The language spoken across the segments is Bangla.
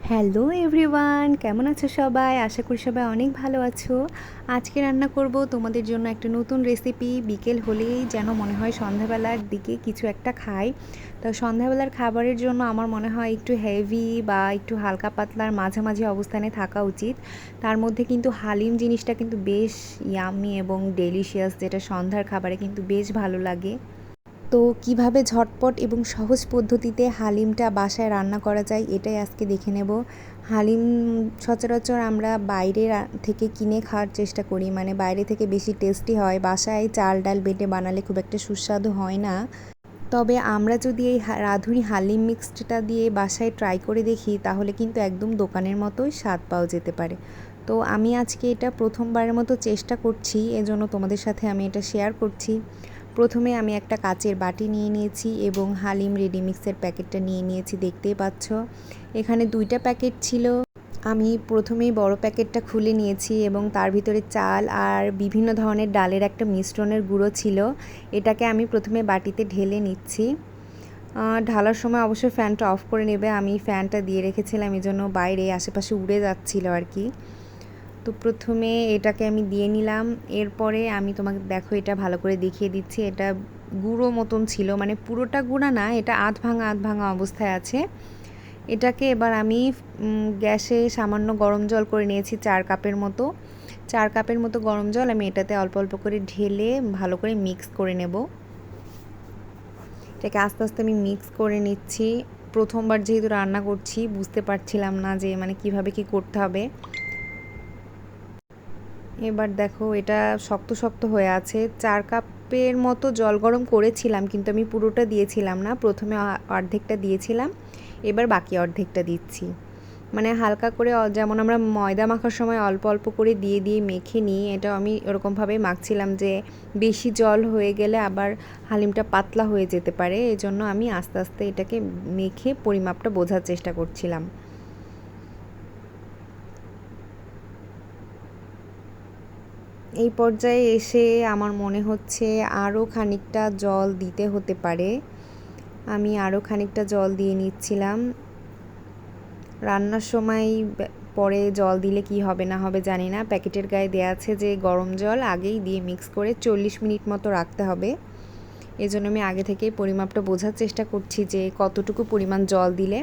হ্যালো এভরিওয়ান, কেমন আছো সবাই? আশা করি সবাই অনেক ভালো আছো। আজকে রান্না করব তোমাদের জন্য একটা নতুন রেসিপি। বিকেল হলেই যেন মনে হয় সন্ধ্যাবেলার দিকে কিছু একটা খাই। তো সন্ধ্যাবেলার খাবারের জন্য আমার মনে হয় একটু হেভি বা একটু হালকা পাতলার মাঝামাঝি অবস্থানে থাকা উচিত। তার মধ্যে কিন্তু হালিম জিনিসটা কিন্তু বেশ ইয়াম্মি এবং ডেলিশিয়াস, যেটা সন্ধ্যার খাবারে কিন্তু বেশ ভালো লাগে। তো কিভাবে ঝটপট এবং সহজ পদ্ধতিতে হালিমটা বাসায় রান্না করা যায় এটাই আজকে দেখে নেব। হালিম সচরাচর আমরা বাইরে থেকে কিনে খাওয়ার চেষ্টা করি, মানে বাইরে থেকে বেশি টেস্টি হয়, বাসায় চাল ডাল বেটে বানালে খুব একটা সুস্বাদু হয় না। তবে আমরা যদি এই রাঁধুনি হালিম মিক্সডটা দিয়ে বাসায় ট্রাই করে দেখি তাহলে কিন্তু একদম দোকানের মতোই স্বাদ পাওয়া যেতে পারে। তো আমি আজকে এটা প্রথমবারের মতো চেষ্টা করছি, এজন্য তোমাদের সাথে আমি এটা শেয়ার করছি। প্রথমে আমি একটা কাচের বাটি নিয়ে নিয়েছি এবং হালিম রেডিমিক্সের প্যাকেটটা নিয়ে নিয়েছি, দেখতেই পাচ্ছ। এখানে 2টা প্যাকেট ছিল। আমি প্রথমেই বড় প্যাকেটটা খুলে নিয়েছি এবং তার ভিতরে চাল আর বিভিন্ন ধরনের ডালের একটা মিশ্রণের গুঁড়ো ছিল। এটাকে আমি প্রথমে বাটিতে ঢেলে নিচ্ছি। ঢালার সময় অবশ্যই ফ্যানটা অফ করে নেবে। আমি ফ্যানটা দিয়ে রেখেছিলাম, এই জন্য বাইরে আশেপাশে উড়ে যাচ্ছিল আর কি। তো প্রথমে এটাকে আমি দিয়ে নিলাম। এরপরে আমি তোমাকে দেখো এটা ভালো করে দেখিয়ে দিচ্ছি। এটা গুঁড়ো মতন ছিল, মানে পুরোটা গুঁড়া না, এটা আধ ভাঙা অবস্থায় আছে। এটাকে এবার আমি গ্যাসে সামান্য গরম জল করে নিয়েছি 4 কাপের মতো। 4 কাপের মতো গরম জল আমি এটাতে অল্প অল্প করে ঢেলে ভালো করে মিক্স করে নেব। এটাকে আস্তে আস্তে আমি মিক্স করে নিচ্ছি। প্রথমবার যেহেতু রান্না করছি বুঝতে পারছিলাম না যে মানে কিভাবে কি করতে হবে। এবার দেখো এটা শক্ত শক্ত হয়ে আছে। 4 কাপের মতো জল গরম করেছিলাম, কিন্তু আমি পুরোটা দিয়েছিলাম না, প্রথমে অর্ধেকটা দিয়েছিলাম, এবার বাকি অর্ধেকটা দিচ্ছি। মানে হালকা করে, যেমন আমরা ময়দা মাখার সময় অল্প অল্প করে দিয়ে দিয়ে মেখে নিই, এটা আমি ওরকমভাবেই মাখছিলাম যে বেশি জল হয়ে গেলে আবার হালিমটা পাতলা হয়ে যেতে পারে, এজন্য আমি আস্তে আস্তে এটাকে মেখে পরিমাপটা বোঝার চেষ্টা করছিলাম। এই পর্যায়ে এসে আমার মনে হচ্ছে আরও খানিকটা জল দিতে হতে পারে। আমি আরও খানিকটা জল দিয়ে নিচ্ছিলাম। রান্নার সময় পরে জল দিলে কি হবে না হবে জানি না, প্যাকেটের গায়ে দেওয়া আছে যে গরম জল আগেই দিয়ে মিক্স করে 40 মিনিট মতো রাখতে হবে। এজন্য আমি আগে থেকেই পরিমাপটা বোঝার চেষ্টা করছি যে কতটুকু পরিমাণ জল দিলে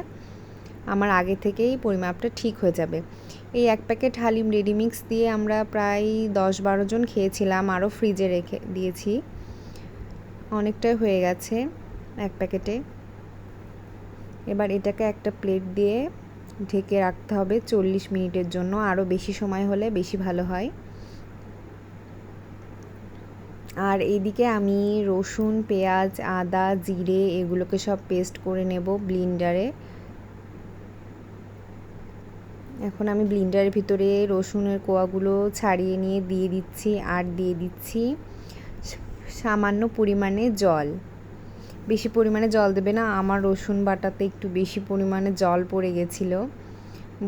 আমার আগে থেকেই পরিমাপটা ঠিক হয়ে যাবে। এই 1 প্যাকেট হালিম রেডিমিক্স দিয়ে আমরা প্রায় 10-12 জন খেয়েছিলাম, আরও ফ্রিজে রেখে দিয়েছি। অনেকটাই হয়ে গেছে 1 প্যাকেটে। এবার এটাকে একটা প্লেট দিয়ে ঢেকে রাখতে হবে 40 মিনিটের জন্য, আরও বেশি সময় হলে বেশি ভালো হয়। আর এইদিকে আমি রসুন, পেঁয়াজ, আদা, জিরে এগুলোকে সব পেস্ট করে নেব ব্লিন্ডারে। এখন আমি ব্লিন্ডারের ভিতরে রসুনের কোয়াগুলো ছাড়িয়ে নিয়ে দিয়ে দিচ্ছি, আর দিয়ে দিচ্ছি সামান্য পরিমাণে জল। বেশি পরিমাণে জল দেবে না, আমার রসুন বাটাতে একটু বেশি পরিমাণে জল পড়ে গেছিলো,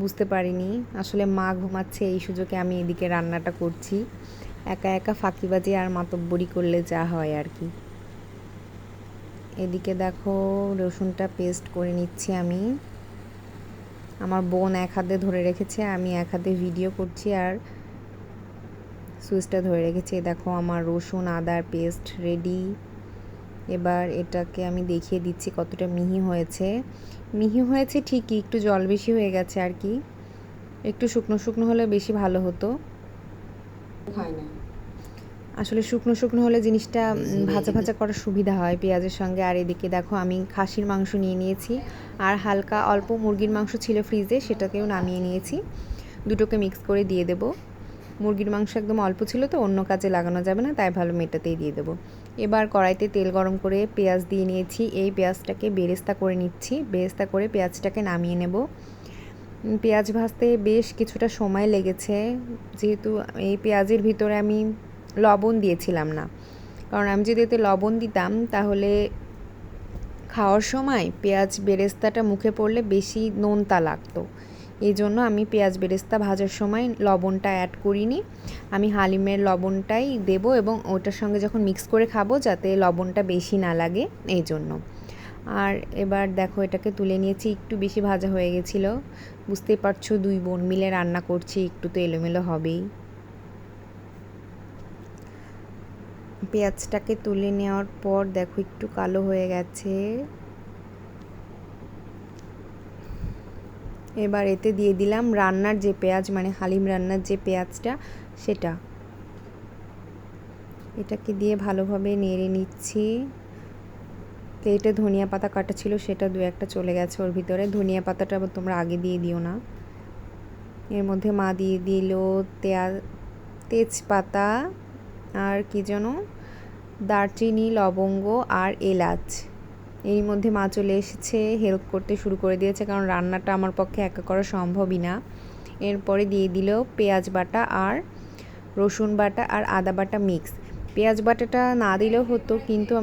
বুঝতে পারিনি। আসলে মা ঘুমাচ্ছে, এই সুযোগে আমি এদিকে রান্নাটা করছি। একা একা ফাঁকিবাজি আর মাতব্বরি করলে যা হয় আর কি। এদিকে দেখো রসুনটা পেস্ট করে নিচ্ছি আমি। আমার বোন এক হাতে ধরে রেখেছে, আমি এক হাতে ভিডিও করছি আর সুইচটা ধরে রেখেছি। দেখো আমার রসুন আদার পেস্ট রেডি। এবার এটাকে আমি দেখিয়ে দিচ্ছি কতটা মিহি হয়েছে। মিহি হয়েছে ঠিকই, একটু জল বেশি হয়ে গেছে আর কি, একটু শুকনো শুকনো হলে বেশি ভালো হতো। হয় না, আসলে শুকনো শুকনো হলে জিনিসটা ভাজা ভাজা করার সুবিধা হয় পেঁয়াজের সঙ্গে। আর এদিকে দেখো আমি খাসির মাংস নিয়ে নিয়েছি, আর হালকা অল্প মুরগির মাংস ছিল ফ্রিজে, সেটাকেও নামিয়ে নিয়েছি। দুটোকে মিক্স করে দিয়ে দেব। মুরগির মাংস একদম অল্প ছিল তো অন্য কাজে লাগানো যাবে না, তাই ভালো মেটাতেই দিয়ে দেবো। এবার কড়াইতে তেল গরম করে পেঁয়াজ দিয়ে নিয়েছি। এই পেঁয়াজটাকে বেরেস্তা করে নিচ্ছি, বেরেস্তা করে পেঁয়াজটাকে নামিয়ে নেব। পেঁয়াজ ভাজতে বেশ কিছুটা সময় লেগেছে, যেহেতু এই পেঁয়াজের ভিতরে আমি লবণ দিয়েছিলাম না। কারণ আমি যদি এতে লবণ দিতাম তাহলে খাওয়ার সময় পেঁয়াজ বেরেস্তাটা মুখে পড়লে বেশি নোনতা লাগতো। এই জন্য আমি পেঁয়াজ বেরেস্তা ভাজার সময় লবণটা অ্যাড করিনি। আমি হালিমের লবণটাই দেব এবং ওটার সঙ্গে যখন মিক্স করে খাবো যাতে লবণটা বেশি না লাগে এই জন্য। আর এবার দেখো এটাকে তুলে নিয়েছি, একটু বেশি ভাজা হয়ে গেছিলো। বুঝতেই পারছো 2 বোন মিলে রান্না করছি, একটু তো এলোমেলো হবেই। পেঁয়াজটাকে তুলে নেওয়ার পর দেখো একটু কালো হয়ে গেছে। এবার এতে দিয়ে দিলাম রান্নার যে পেঁয়াজ, মানে হালিম রান্নার যে পেঁয়াজটা সেটা। এটাকে দিয়ে ভালোভাবে নেড়ে নিচ্ছি। প্লেটে ধনিয়া পাতা কাটা ছিল, সেটা 2-1টা চলে গেছে ওর ভিতরে। ধনিয়া পাতাটা তোমরা আগে দিয়ে দিও না। এর মধ্যে মা দিয়ে দিল তেজপাতা আর কি যেন, দারচিনি, লবঙ্গ আর এলাচ। এর মধ্যে মা চলে এসেছে, হেল্প করতে শুরু করে দিয়েছে, কারণ রান্নাটা আমার পক্ষে একা করা সম্ভবই না। এরপরে দিয়ে দিল পেঁয়াজ বাটা আর রসুন বাটা আর আদা বাটা মিক্স। পেঁয়াজ বাটাটা না দিলেও হতো, কিন্তু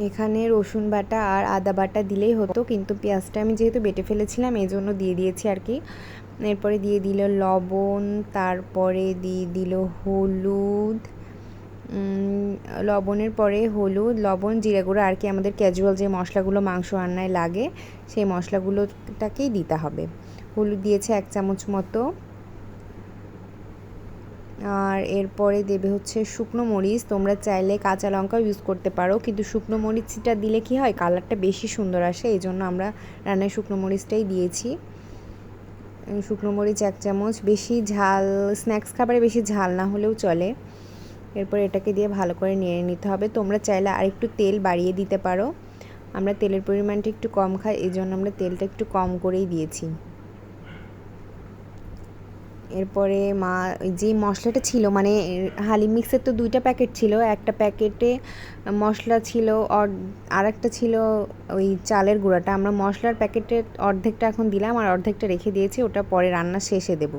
এখানে রসুন বাটা আর আদা বাটা দিলেই হতো, কিন্তু পেঁয়াজটা আমি যেহেতু বেটে ফেলেছিলাম এই জন্য দিয়ে দিয়েছি আর কি। এরপরে দিয়ে দিল লবণ, তারপরে দিয়ে দিল হলুদ, লবণের পরে হলুদ, লবণ, জিরে গুঁড়ো আর কি, আমাদের ক্যাজুয়াল যে মশলাগুলো মাংস রান্নায় লাগে সেই মশলাগুলোটাকেই দিতে হবে। হলুদ দিয়েছে 1 চামচ মতো। আর এরপরে দেবে হচ্ছে শুকনো মরিচ। তোমরা চাইলে কাঁচা লঙ্কাও ইউজ করতে পারো, কিন্তু শুকনো মরিচটা দিলে কি হয়, কালারটা বেশি সুন্দর আসে, এই জন্য আমরা রান্নায় শুকনো মরিচটাই দিয়েছি। শুকনো মরিচ 1 চামচ। বেশি ঝাল, স্ন্যাক্স খাবারে বেশি ঝাল না হলেও চলে। এরপর এটাকে দিয়ে ভালো করে নেড়ে নিতে হবে। তোমরা চাইলে আরেকটু তেল বাড়িয়ে দিতে পারো। আমরা তেলের পরিমাণটা একটু কম খাই, এই জন্য আমরা তেলটা একটু কম করেই দিয়েছি। এরপরে মা যে মশলাটা ছিল, মানে হালিম মিক্সের তো 2টা প্যাকেট ছিল, একটা প্যাকেটে মশলা ছিল আর একটা ছিল ওই চালের গুঁড়াটা। আমরা মশলার প্যাকেটের অর্ধেকটা এখন দিলাম আর অর্ধেকটা রেখে দিয়েছি, ওটা পরে রান্না শেষে দেব।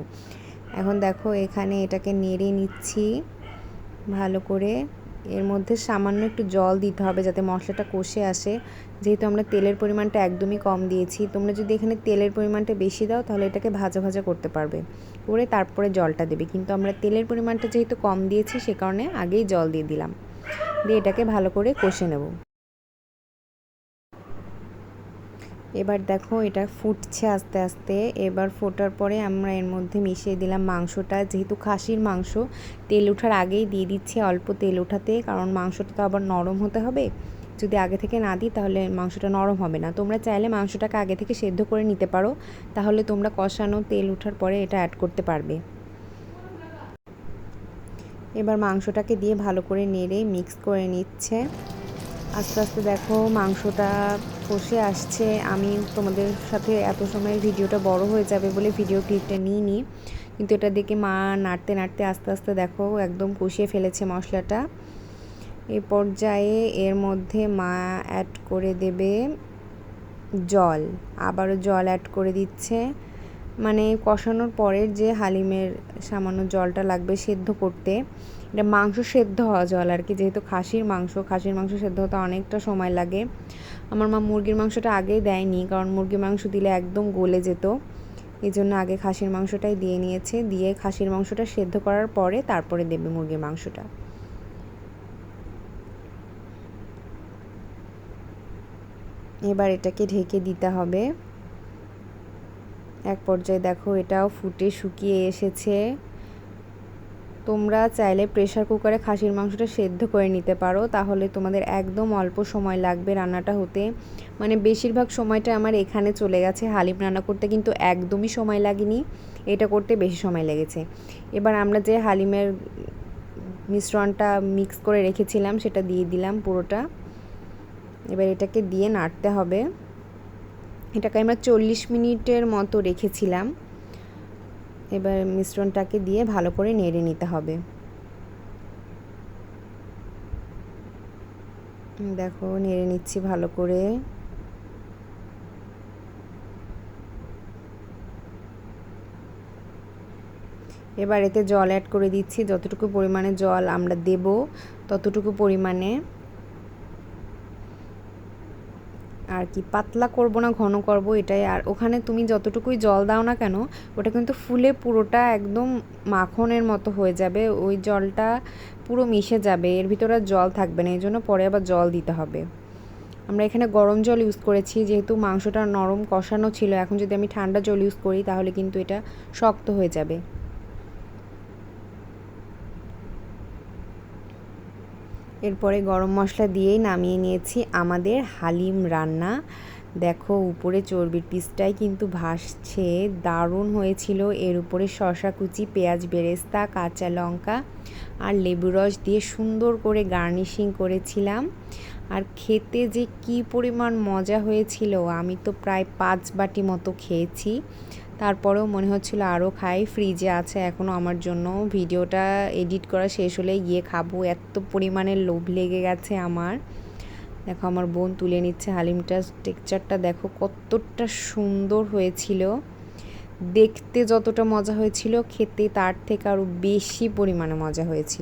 এখন দেখো এখানে এটাকে নেড়ে নিচ্ছি ভালো করে। এর মধ্যে সামান্য একটু জল দিতে হবে যাতে মশলাটা কষে আসে, যেহেতু আমরা তেলের পরিমাণটা একদমই কম দিয়েছি। তোমরা যদি এখানে তেলের পরিমাণটা বেশি দাও তাহলে এটাকে ভাজা ভাজা করতে পারবে, করে তারপরে জলটা দেবে, কিন্তু আমরা তেলের পরিমাণটা যেহেতু কম দিয়েছি সে কারণে আগেই জল দিয়ে দিলাম। দিয়ে এটাকে ভালো করে কষে নেব। এবার দেখো এটা ফুটছে আস্তে আস্তে। এবার ফোটার পরে আমরা এর মধ্যে মিশিয়ে দিলাম মাংসটা। যেহেতু খাসির মাংস, তেল ওঠার আগেই দিয়ে দিচ্ছি অল্প তেল ওঠাতে, কারণ মাংসটা তো আবার নরম হতে হবে। যদি আগে থেকে না দিই তাহলে মাংসটা নরম হবে না। তোমরা চাইলে মাংসটাকে আগে থেকে সেদ্ধ করে নিতে পারো, তাহলে তোমরা কষানো তেল ওঠার পরে এটা অ্যাড করতে পারবে। এবার মাংসটাকে দিয়ে ভালো করে নেড়ে মিক্স করে নিচ্ছে। আস্তে আস্তে দেখো মাংসটা কষে আসছে। আমি তোমাদের সাথে এত সময় ভিডিওটা বড় হয়ে যাবে বলে ভিডিও ক্লিপটা নিইনি, কিন্তু এটা দেখে মা নাড়তে নাড়তে আস্তে আস্তে দেখো একদম কষিয়ে ফেলেছে মশলাটা। এই পর্যায়ে এর মধ্যে মা অ্যাড করে দেবে জল, আবারও জল অ্যাড করে দিচ্ছে। মানে কষানোর পরের যে হালিমের সামান্য জলটা লাগবে সেদ্ধ করতে, এটা মাংস সেদ্ধ হওয়া জল আর কি, যেহেতু খাসির মাংস সেদ্ধ হতে অনেকটা সময় লাগে। আমার মা মুরগির মাংসটা আগেই দেয়নি, কারণ মুরগির মাংস দিলে একদম গলে যেত, এই জন্য আগে খাসির মাংসটাই দিয়ে নিয়েছে। দিয়ে খাসির মাংসটা সেদ্ধ করার পরে তারপরে দেবে মুরগির মাংসটা। এবার এটাকে ঢেকে দিতে হবে। এক পর্যায়ে দেখো এটাও ফুটে শুকিয়ে এসেছে। তোমরা চাইলে প্রেসার কুকারে খাসির মাংসটা সেদ্ধ করে নিতে পারো, তাহলে তোমাদের একদম অল্প সময় লাগবে রান্নাটা হতে। মানে বেশিরভাগ সময়টা আমার এখানে চলে গেছে, হালিম রান্না করতে কিন্তু একদমই সময় লাগেনি, এটা করতে বেশি সময় লেগেছে। এবার আমরা যে হালিমের মিশ্রণটা মিক্স করে রেখেছিলাম সেটা দিয়ে দিলাম পুরোটা। এবার এটাকে দিয়ে নাড়তে হবে। এটাকে আমরা 40 মিনিটের মতো রেখেছিলাম। এবার মিশ্রণটাকে দিয়ে ভালো করে নেড়ে নিতে হবে। দেখো নেড়ে নিচ্ছি ভালো করে। এবার এতে জল অ্যাড করে দিচ্ছি, যতটুকু পরিমাণে জল আমরা দেব ততটুকু পরিমাণে আর কি, পাতলা করব না ঘন করব এটাই। আর ওখানে তুমি যতটুকুই জল দাও না কেন ওটা কিন্তু ফুলে পুরোটা একদম মাখনের মতো হয়ে যাবে, ওই জলটা পুরো মিশে যাবে, এর ভিতরে জল থাকবে না, এই জন্য পরে আবার জল দিতে হবে। আমরা এখানে গরম জল ইউজ করেছি, যেহেতু মাংসটা নরম কষানো ছিল। এখন যদি আমি ঠান্ডা জল ইউজ করি তাহলে কিন্তু এটা শক্ত হয়ে যাবে। এরপরে গরম মশলা দিয়েই নামিয়ে নিয়েছি আমাদের হালিম রান্না। দেখো উপরে চর্বির পিসটাই কিন্তু ভাসছে, দারুণ হয়েছিল। এর উপরে শসা কুচি, পেঁয়াজ বেরেস্তা, কাঁচা লঙ্কা আর লেবু রস দিয়ে সুন্দর করে গার্নিশিং করেছিলাম। আর খেতে যে কি পরিমাণ মজা হয়েছিল, আমি তো প্রায় 5 বাটি মতো খেয়েছি। তারপরেও মনে হচ্ছিল আরও খাই, ফ্রিজে আছে এখনও আমার জন্য। ভিডিওটা এডিট করা শেষ হলে গিয়ে খাবো, এত পরিমাণে লোভ লেগে গেছে আমার। দেখো আমার বোন তুলে নিচ্ছে হালিমটা, টেক্সচারটা দেখো কতটা সুন্দর হয়েছিল। দেখতে যতটা মজা হয়েছিল, খেতে তার থেকে আরও বেশি পরিমাণে মজা হয়েছিল।